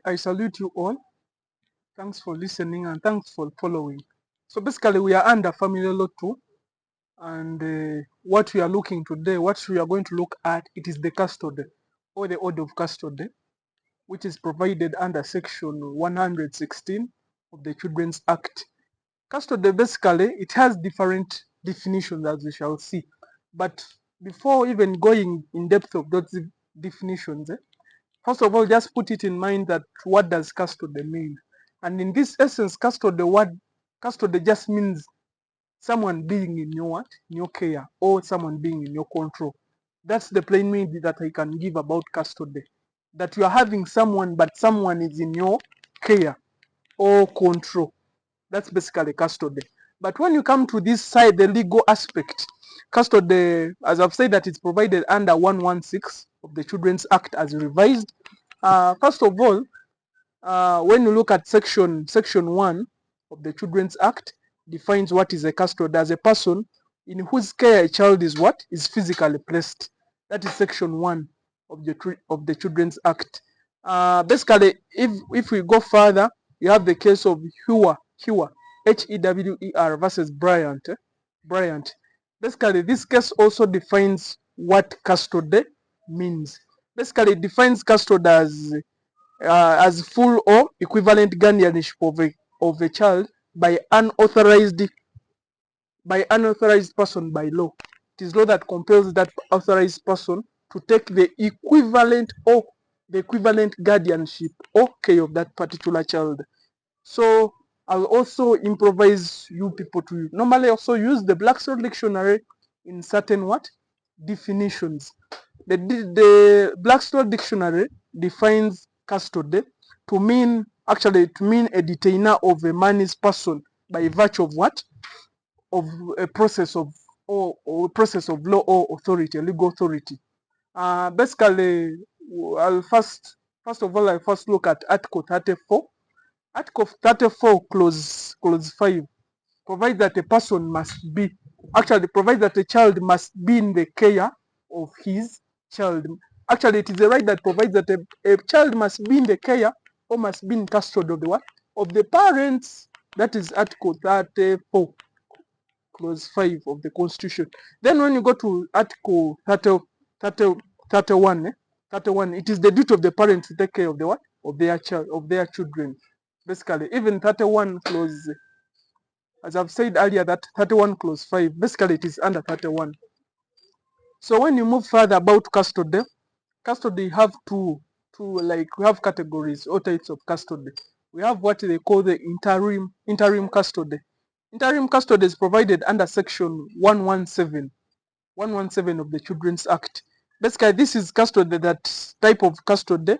I salute you all. Thanks for listening and thanks for following. So basically, we are under Family Law 2, and what we are looking today, what we are going to look at, it is the custody or the order of custody, which is provided under Section 116 of the Children's Act. Custody basically, it has different definitions as we shall see. But before even going in depth of those definitions, first of all, just put it in mind that what does custody mean? And in this essence, custody just means someone being in your what? In your care, or someone being in your control. That's the plain meaning that I can give about custody. That you are having someone, but someone is in your care or control. That's basically custody. But when you come to this side, the legal aspect, custody, as I've said, that it's provided under 116 of the Children's Act as revised. First of all, when you look at section 1 of the Children's Act, defines what is a custody as a person in whose care a child is what is physically placed. That is section 1 of the Children's Act. Basically, if we go further, you have the case of Hewer, Hewer versus Bryant. Bryant. Basically, this case also defines what custody means. Basically, it defines custody as full or equivalent guardianship of a child by unauthorized person by law. It is law that compels that authorized person to take the equivalent guardianship or care of that particular child. So I'll also improvise you people to normally also use the Blackstone Dictionary in certain what definitions. The Blackstone Dictionary defines custody to mean a detainer of a man's person by virtue of what? Of a process of process of law or authority, legal authority. Basically, I'll first of all, I first look at Article 34. Article 34, clause 5, provides that a person provides that a child must be in the care of his child. Actually, it is a right that provides that a child must be in the care or must be in custody of the what? Of the parents. That is Article 34, clause 5 of the Constitution. Then when you go to Article 31, it is the duty of the parents to take care of the what? Of their child, of their children. Basically, even 31 clause, as I've said earlier, that 31 clause 5, basically it is under 31. So when you move further about custody have we have categories or types of custody. We have what they call the interim custody. Interim custody is provided under section 117 of the Children's Act. Basically, this is custody, that type of custody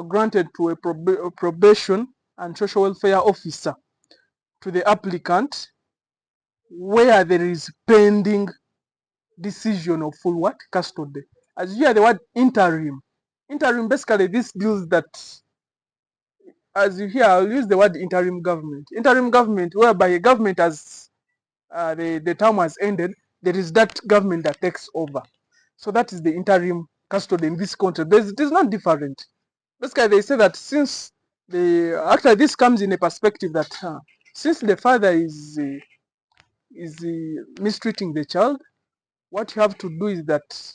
granted to a probation and social welfare officer to the applicant where there is pending decision of full what? Custody. As you hear the word interim. Interim, basically this deals that, as you hear, I'll use the word interim government. Interim government, whereby a government has, the term has ended, there is that government that takes over. So that is the interim custody in this country. It is not different. Basically, they say that since actually this comes in a perspective that since the father is mistreating the child, what you have to do is that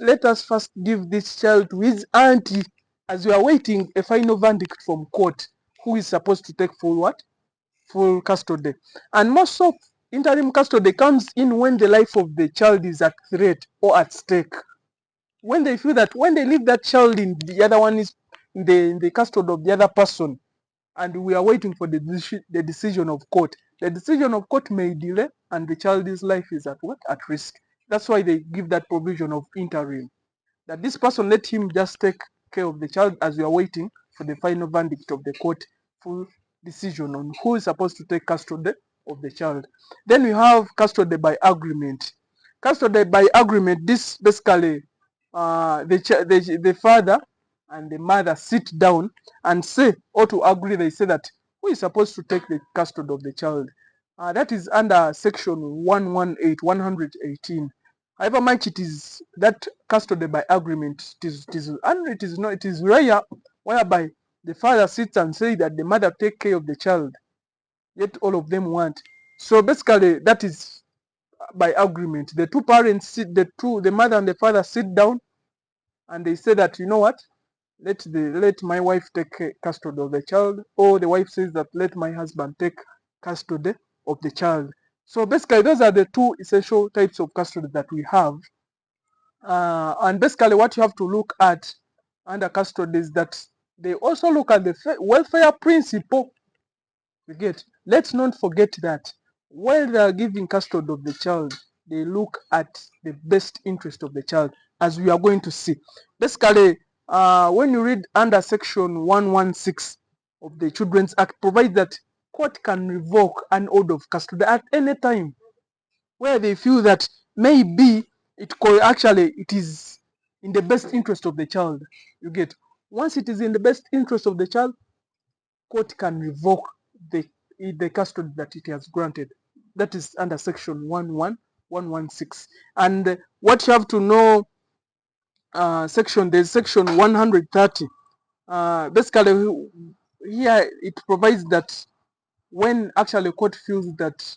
let us first give this child to his auntie, as we are waiting a final verdict from court, who is supposed to take full custody. And most of interim custody comes in when the life of the child is at threat or at stake. When they feel that when they leave that child in the other one is in the custody of the other person, and we are waiting for the decision of court. The decision of court may delay, and the child's life is at risk. That's why they give that provision of interim. That this person, let him just take care of the child as we are waiting for the final verdict of the court, full decision on who is supposed to take custody of the child. Then we have custody by agreement. Custody by agreement, this basically the father and the mother sit down and say, or to agree, they say that who is supposed to take the custody of the child. That is under section 118. However much it is that custody by agreement, it is not, it is rare whereby the father sits and says that the mother take care of the child, yet all of them want. So basically, that is by agreement. The two parents sit, the mother and the father sit down, and they say that, you know what, let my wife take custody of the child, or the wife says that let my husband take custody of the child. So basically, those are the two essential types of custody that we have. And basically, what you have to look at under custody is that they also look at the welfare principle. You get. Let's not forget that while they are giving custody of the child, they look at the best interest of the child, as we are going to see. Basically, when you read under section 116 of the Children's Act, provides that court can revoke an order of custody at any time where they feel that maybe it is in the best interest of the child. You get. Once it is in the best interest of the child, court can revoke the custody that it has granted. That is under section 116. And what you have to know, there's section 130. Basically, here it provides that when actually court feels that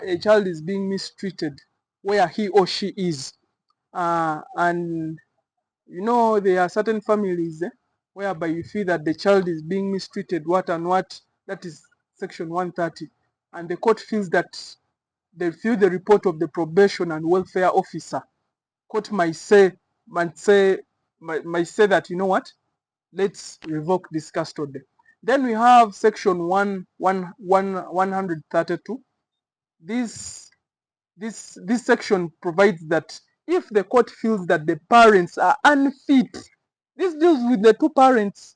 a child is being mistreated where he or she is, and you know there are certain families whereby you feel that the child is being mistreated, what and what. That is section 130, and the court feels that they feel the report of the probation and welfare officer. Court might say that, you know what, let's revoke this custody. Then we have section 132. This section provides that if the court feels that the parents are unfit, this deals with the two parents.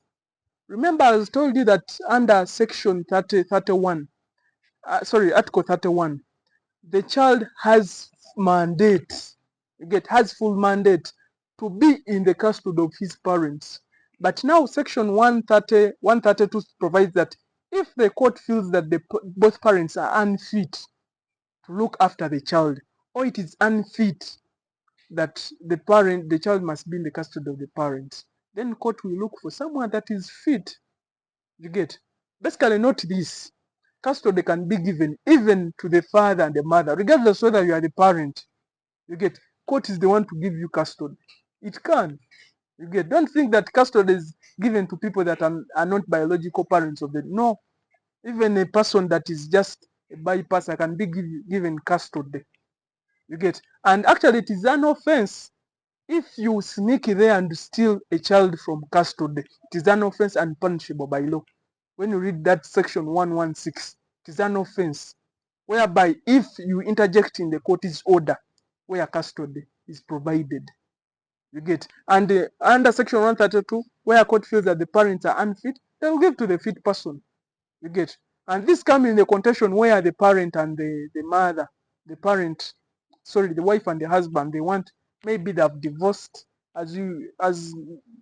Remember, I told you that under section 31, article 31, the child has mandate, has full mandate to be in the custody of his parents. But now section 132 provides that if the court feels that both parents are unfit to look after the child, or it is unfit that the child must be in the custody of the parents, then court will look for someone that is fit. You get. Basically, note this: custody can be given even to the father and the mother, regardless whether you are the parent. You get. Court is the one to give you custody. It can. You get. Don't think that custody is given to people that are not biological parents of the. No. Even a person that is just a bypasser can be given custody. You get. And actually, it is an offense if you sneak there and steal a child from custody. It is an offense and punishable by law. When you read that section 116, it is an offense whereby if you interject in the court's order where custody is provided. You get. And under section 132, where a court feels that the parents are unfit, they will give to the fit person. You get. And this comes in the contention where the parent and the wife and the husband, they want, maybe they have divorced, as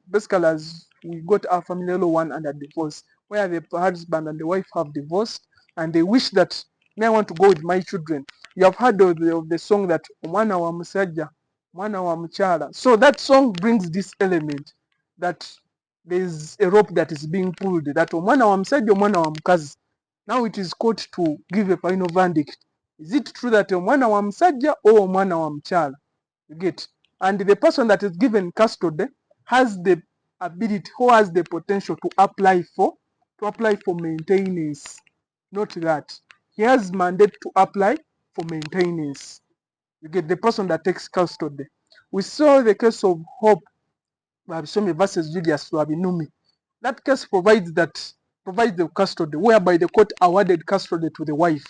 basically as we got our family law one under divorce, where the husband and the wife have divorced, and they wish that, I want to go with my children. You have heard of the song that Mwana wa Musajja, Mwana wa Mchala. So that song brings this element that there is a rope that is being pulled, that Mwana wa Musajja, Mwana wa Mukazi. Now it is court to give a final verdict. Is it true that Mwana wa Musajja or Mwana wa Mchala? You get. And the person that is given custody has the ability, who has the potential to apply for maintenance. Not that. He has mandate to apply for maintenance. You get. The person that takes custody. We saw the case of Hope Babisomi versus Julius Wabinumi. That case provides the custody, whereby the court awarded custody to the wife.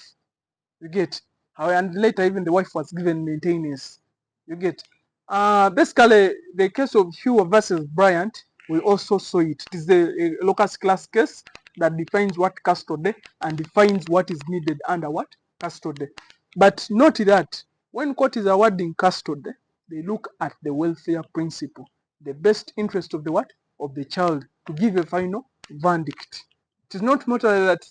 You get. And later even the wife was given maintenance. You get. Basically, the case of Hugh versus Bryant, we also saw it. It is a locus class case that defines what custody and defines what is needed under what custody. But note that when court is awarding custody, they look at the welfare principle, the best interest of the child, to give a final verdict. It is not matter that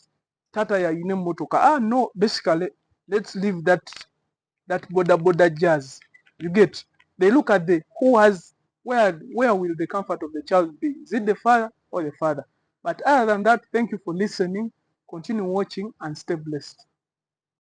tata ya motoka. No, basically, let's leave that boda jazz. You get? They look at the who has where will the comfort of the child be? Is it the father or the father? But other than that, thank you for listening. Continue watching and stay blessed.